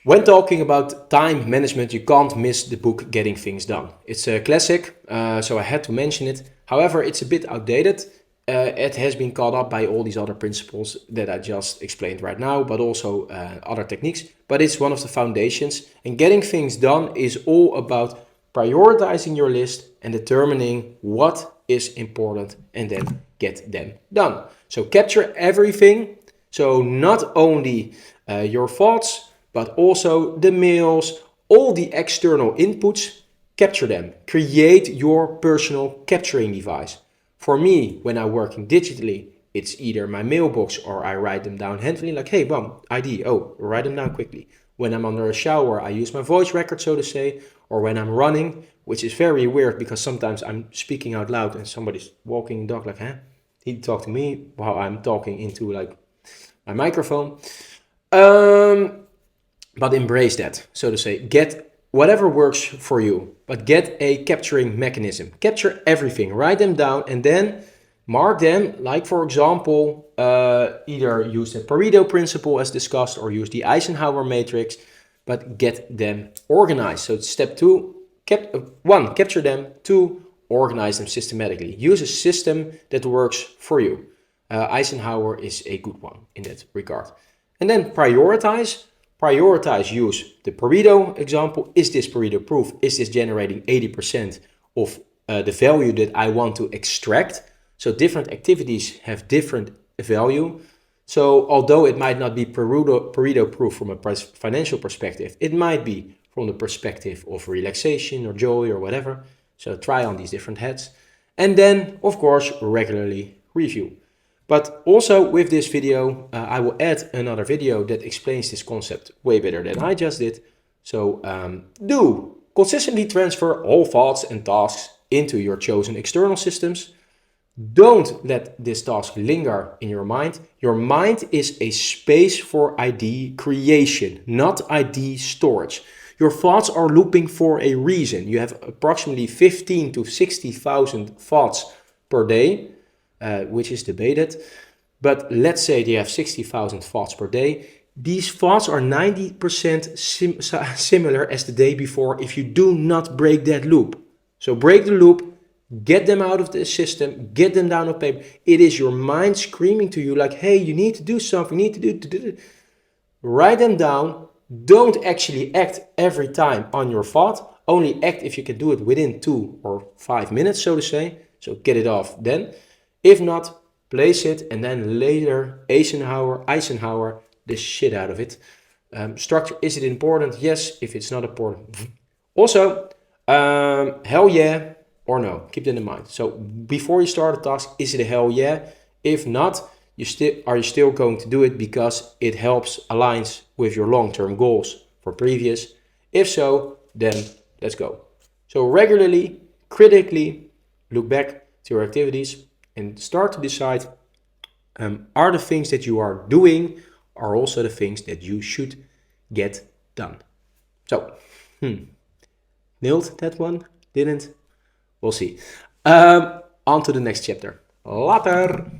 When talking about time management, you can't miss the book Getting Things Done. It's a classic, so I had to mention it. However, it's a bit outdated. It has been caught up by all these other principles that I just explained right now, but also other techniques. But it's one of the foundations. And getting things done is all about prioritizing your list and determining what is important and then get them done. So capture everything. So not only your thoughts, but also the mails, all the external inputs, capture them. Create your personal capturing device. For me, when I'm working digitally, it's either my mailbox or I write them down handily, like, hey, boom, ID, oh, write them down quickly. When I'm under a shower, I use my voice record, so to say, or when I'm running, which is very weird because sometimes I'm speaking out loud and somebody's walking the dog, like, huh? He talked to me while I'm talking into like my microphone. Um, but embrace that, so to say. Get whatever works for you, but get a capturing mechanism. Capture everything, write them down, and then mark them. Like, for example, either use the Pareto principle as discussed or use the Eisenhower Matrix, but get them organized. So step two, one, capture them. Two, organize them systematically. Use a system that works for you. Eisenhower is a good one in that regard. And then prioritize. Prioritize, use the Pareto example. Is this Pareto proof? Is this generating 80% of the value that I want to extract? So different activities have different value. So although it might not be Pareto proof from a financial perspective, it might be from the perspective of relaxation or joy or whatever. So try on these different hats. And then, of course, regularly review. But also with this video, I will add another video that explains this concept way better than I just did. So do consistently transfer all thoughts and tasks into your chosen external systems. Don't let this task linger in your mind. Your mind is a space for ID creation, not ID storage. Your thoughts are looping for a reason. You have approximately 15 to 60,000 thoughts per day, which is debated. But let's say they have 60,000 thoughts per day. These thoughts are 90% similar as the day before if you do not break that loop. So break the loop, get them out of the system, get them down on paper. It is your mind screaming to you like, hey, you need to do something, you need to do. Write them down. Don't actually act every time on your thought. Only act if you can do it within 2 or 5 minutes, so to say. So get it off then. If not, place it and then later Eisenhower the shit out of it. Structure, is it important? Yes. If it's not important. Also, hell yeah or no. Keep that in mind. So before you start a task, is it a hell yeah? If not, are you still going to do it because it helps aligns with your long-term goals for previous? If so, then let's go. So regularly, critically, look back to your activities and start to decide, are the things that you are doing are also the things that you should get done. So, nailed that one? Didn't? We'll see. On to the next chapter. Later!